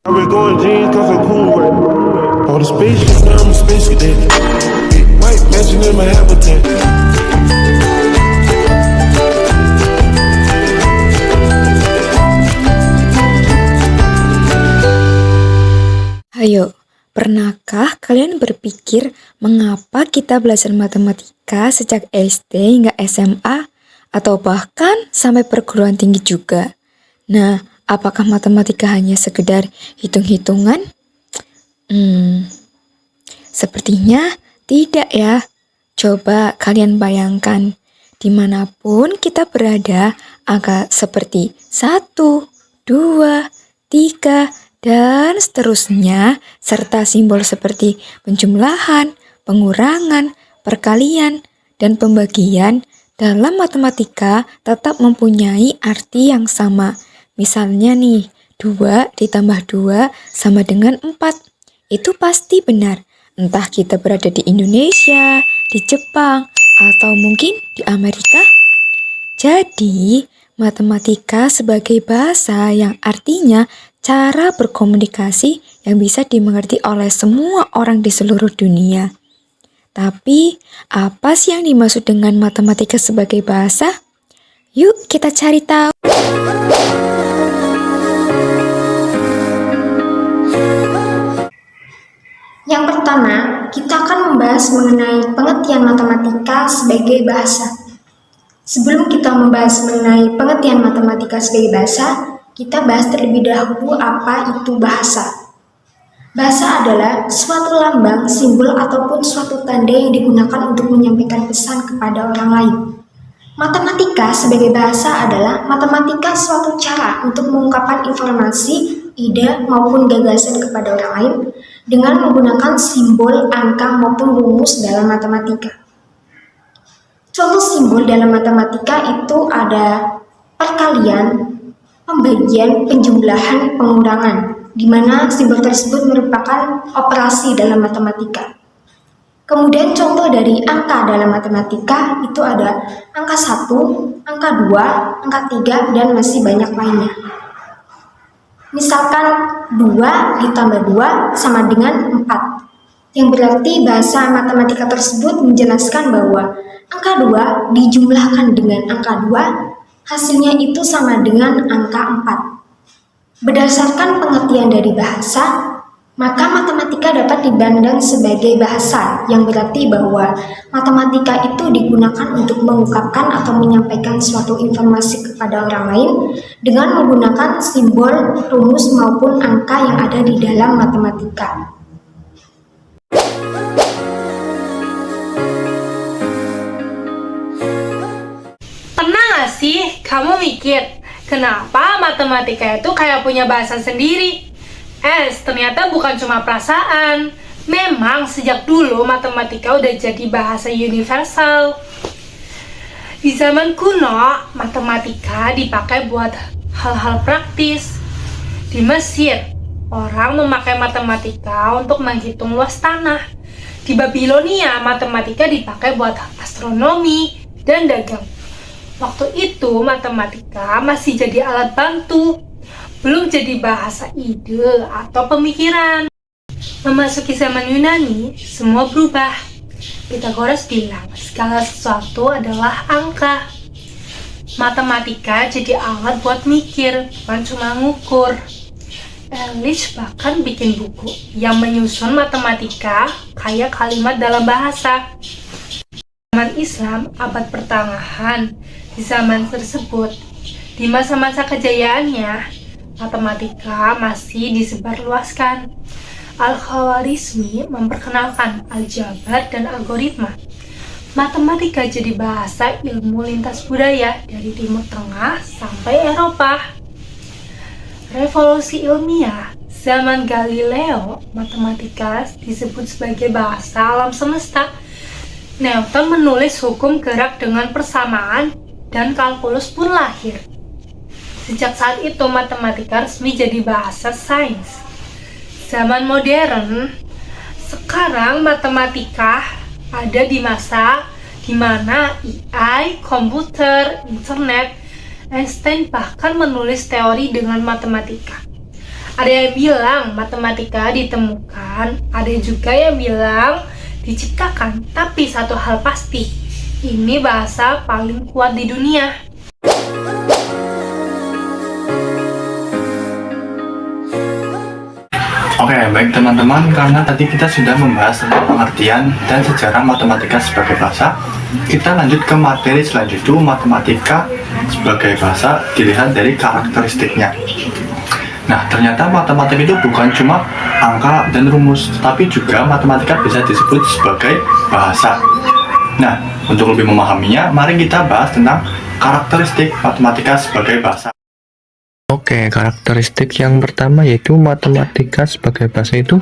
I've been going jeans cause I'm cool right now. All the spaceship now I'm a space cadet. Big white mansion in my habitat. Ayo, pernahkah kalian berpikir mengapa kita belajar matematika sejak SD hingga SMA atau bahkan sampai perguruan tinggi juga? Nah, apakah matematika hanya sekedar hitung-hitungan? Sepertinya tidak ya. Coba kalian bayangkan, dimanapun kita berada, angka seperti 1, 2, 3, dan seterusnya, serta simbol seperti penjumlahan, pengurangan, perkalian, dan pembagian dalam matematika tetap mempunyai arti yang sama. Misalnya nih, 2 ditambah 2 sama dengan 4. Itu pasti benar, entah kita berada di Indonesia, di Jepang, atau mungkin di Amerika. Jadi, matematika sebagai bahasa yang artinya cara berkomunikasi yang bisa dimengerti oleh semua orang di seluruh dunia. Tapi, apa sih yang dimaksud dengan matematika sebagai bahasa? Yuk kita cari tahu. Yang pertama, kita akan membahas mengenai pengertian matematika sebagai bahasa. Sebelum kita membahas mengenai pengertian matematika sebagai bahasa, kita bahas terlebih dahulu apa itu bahasa. Bahasa adalah suatu lambang, simbol, ataupun suatu tanda yang digunakan untuk menyampaikan pesan kepada orang lain. Matematika sebagai bahasa adalah matematika suatu cara untuk mengungkapkan informasi, ide, maupun gagasan kepada orang lain dengan menggunakan simbol, angka, maupun rumus dalam matematika. Contoh simbol dalam matematika itu ada perkalian, pembagian, penjumlahan, pengurangan, di mana simbol tersebut merupakan operasi dalam matematika. Kemudian contoh dari angka dalam matematika itu ada angka 1, angka 2, angka 3, dan masih banyak lainnya. Misalkan 2 ditambah 2 sama dengan 4, yang berarti bahasa matematika tersebut menjelaskan bahwa angka 2 dijumlahkan dengan angka 2, hasilnya itu sama dengan angka 4. Berdasarkan pengertian dari bahasa, maka matematika dapat dipandang sebagai bahasa, yang berarti bahwa matematika itu digunakan untuk mengungkapkan atau menyampaikan suatu informasi kepada orang lain dengan menggunakan simbol, rumus, maupun angka yang ada di dalam matematika. Pernah gak sih kamu mikir, kenapa matematika itu kayak punya bahasa sendiri? Ternyata bukan cuma perasaan. Memang sejak dulu matematika udah jadi bahasa universal. Di zaman kuno, matematika dipakai buat hal-hal praktis. Di Mesir, orang memakai matematika untuk menghitung luas tanah. Di Babilonia, matematika dipakai buat astronomi dan dagang. Waktu itu matematika masih jadi alat bantu, belum jadi bahasa ide atau pemikiran. Memasuki zaman Yunani, semua berubah. Pythagoras bilang, segala sesuatu adalah angka. Matematika jadi alat buat mikir, bukan cuma ngukur. Ehrlich bahkan bikin buku yang menyusun matematika kayak kalimat dalam bahasa. Zaman Islam abad pertengahan, di zaman tersebut, di masa-masa kejayaannya, matematika masih disebarluaskan. Al-Khawarizmi memperkenalkan aljabar dan algoritma. Matematika jadi bahasa ilmu lintas budaya dari Timur Tengah sampai Eropa. Revolusi ilmiah zaman Galileo, matematika disebut sebagai bahasa alam semesta. Newton menulis hukum gerak dengan persamaan dan kalkulus pun lahir. Sejak saat itu matematika resmi jadi bahasa sains. Zaman modern, sekarang matematika ada di masa di mana AI, komputer, internet, Einstein bahkan menulis teori dengan matematika. Ada yang bilang matematika ditemukan, ada juga yang bilang diciptakan. Tapi satu hal pasti, ini bahasa paling kuat di dunia. Oke, baik teman-teman, karena tadi kita sudah membahas tentang pengertian dan sejarah matematika sebagai bahasa, kita lanjut ke materi selanjutnya, matematika sebagai bahasa dilihat dari karakteristiknya. Nah, ternyata matematika itu bukan cuma angka dan rumus, tapi juga matematika bisa disebut sebagai bahasa. Nah, untuk lebih memahaminya, mari kita bahas tentang karakteristik matematika sebagai bahasa. Oke, karakteristik yang pertama yaitu matematika sebagai bahasa itu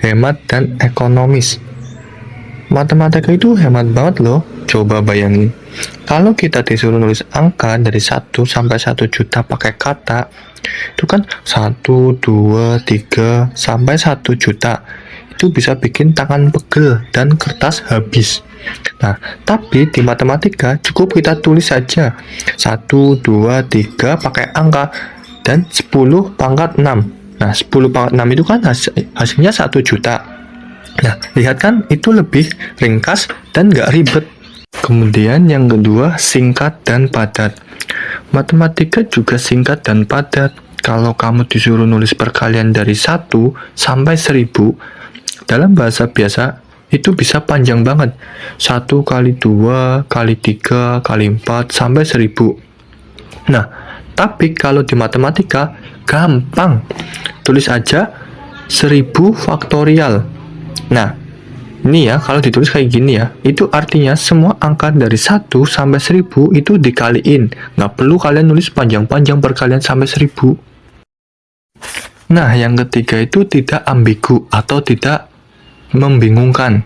hemat dan ekonomis. Matematika itu hemat banget loh. Coba bayangin, kalau kita disuruh nulis angka dari 1 sampai 1 juta pakai kata, itu kan 1, 2, 3, sampai 1 juta. Itu bisa bikin tangan pegel dan kertas habis. Nah, tapi di matematika cukup kita tulis saja 1, 2, 3 pakai angka dan 10 pangkat 6. Nah, 10 pangkat 6 itu kan hasilnya 1 juta. Nah, lihat kan, itu lebih ringkas dan nggak ribet. Kemudian yang kedua, singkat dan padat. Matematika juga singkat dan padat. Kalau kamu disuruh nulis perkalian dari 1 sampai 1000, dalam bahasa biasa, itu bisa panjang banget. 1 kali 2, kali 3, kali 4, sampai 1000. Nah, tapi kalau di matematika, gampang. Tulis aja 1000 faktorial. Nah, ini ya, kalau ditulis kayak gini ya, itu artinya semua angka dari 1 sampai 1000 itu dikaliin. Nggak perlu kalian nulis panjang-panjang perkalian sampai 1000. Nah, yang ketiga itu tidak ambigu atau tidak membingungkan.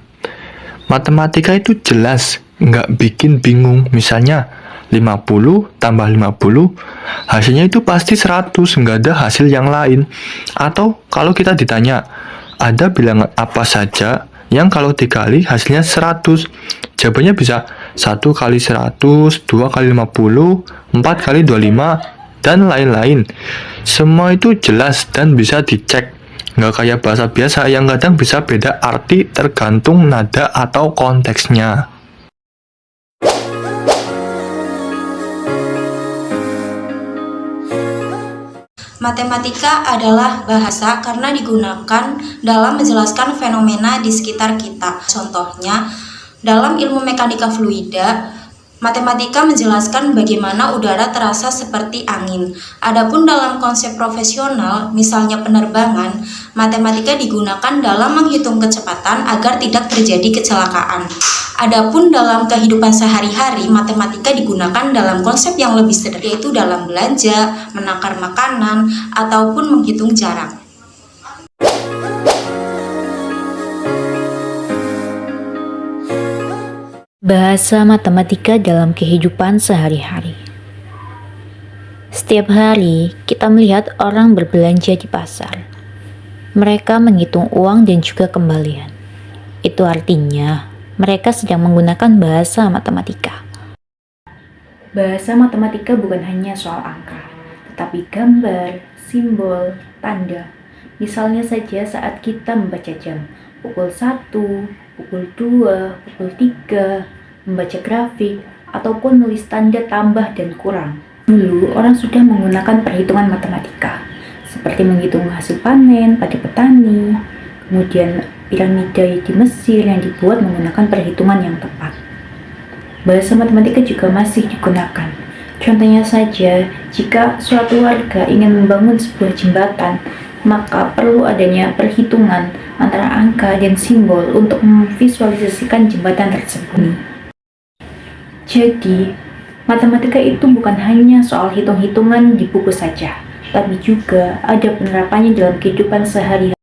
Matematika itu jelas, nggak bikin bingung. Misalnya 50 tambah 50, hasilnya itu pasti 100, nggak ada hasil yang lain. Atau kalau kita ditanya, ada bilangan apa saja yang kalau dikali hasilnya 100? Jawabannya bisa 1 kali 100, 2 kali 50, 4 kali 25, dan lain-lain. Semua itu jelas dan bisa dicek. Nggak kayak bahasa biasa yang kadang bisa beda arti tergantung nada atau konteksnya. Matematika adalah bahasa karena digunakan dalam menjelaskan fenomena di sekitar kita. Contohnya, dalam ilmu mekanika fluida, matematika menjelaskan bagaimana udara terasa seperti angin. Adapun dalam konsep profesional, misalnya penerbangan, matematika digunakan dalam menghitung kecepatan agar tidak terjadi kecelakaan. Adapun dalam kehidupan sehari-hari, matematika digunakan dalam konsep yang lebih sederhana, yaitu dalam belanja, menakar makanan, ataupun menghitung jarak. Bahasa matematika dalam kehidupan sehari-hari. Setiap hari, kita melihat orang berbelanja di pasar. Mereka menghitung uang dan juga kembalian. Itu artinya, mereka sedang menggunakan bahasa matematika. Bahasa matematika bukan hanya soal angka, tetapi gambar, simbol, tanda. Misalnya saja saat kita membaca jam, pukul 1, pukul 2, pukul 3, membaca grafik, ataupun nulis tanda tambah dan kurang. Dulu, orang sudah menggunakan perhitungan matematika, seperti menghitung hasil panen pada petani, kemudian piramida di Mesir yang dibuat menggunakan perhitungan yang tepat. Bahasa matematika juga masih digunakan. Contohnya saja, jika suatu warga ingin membangun sebuah jembatan, maka perlu adanya perhitungan antara angka dan simbol untuk memvisualisasikan jembatan tersebut. Jadi, matematika itu bukan hanya soal hitung-hitungan di buku saja, tapi juga ada penerapannya dalam kehidupan sehari-hari.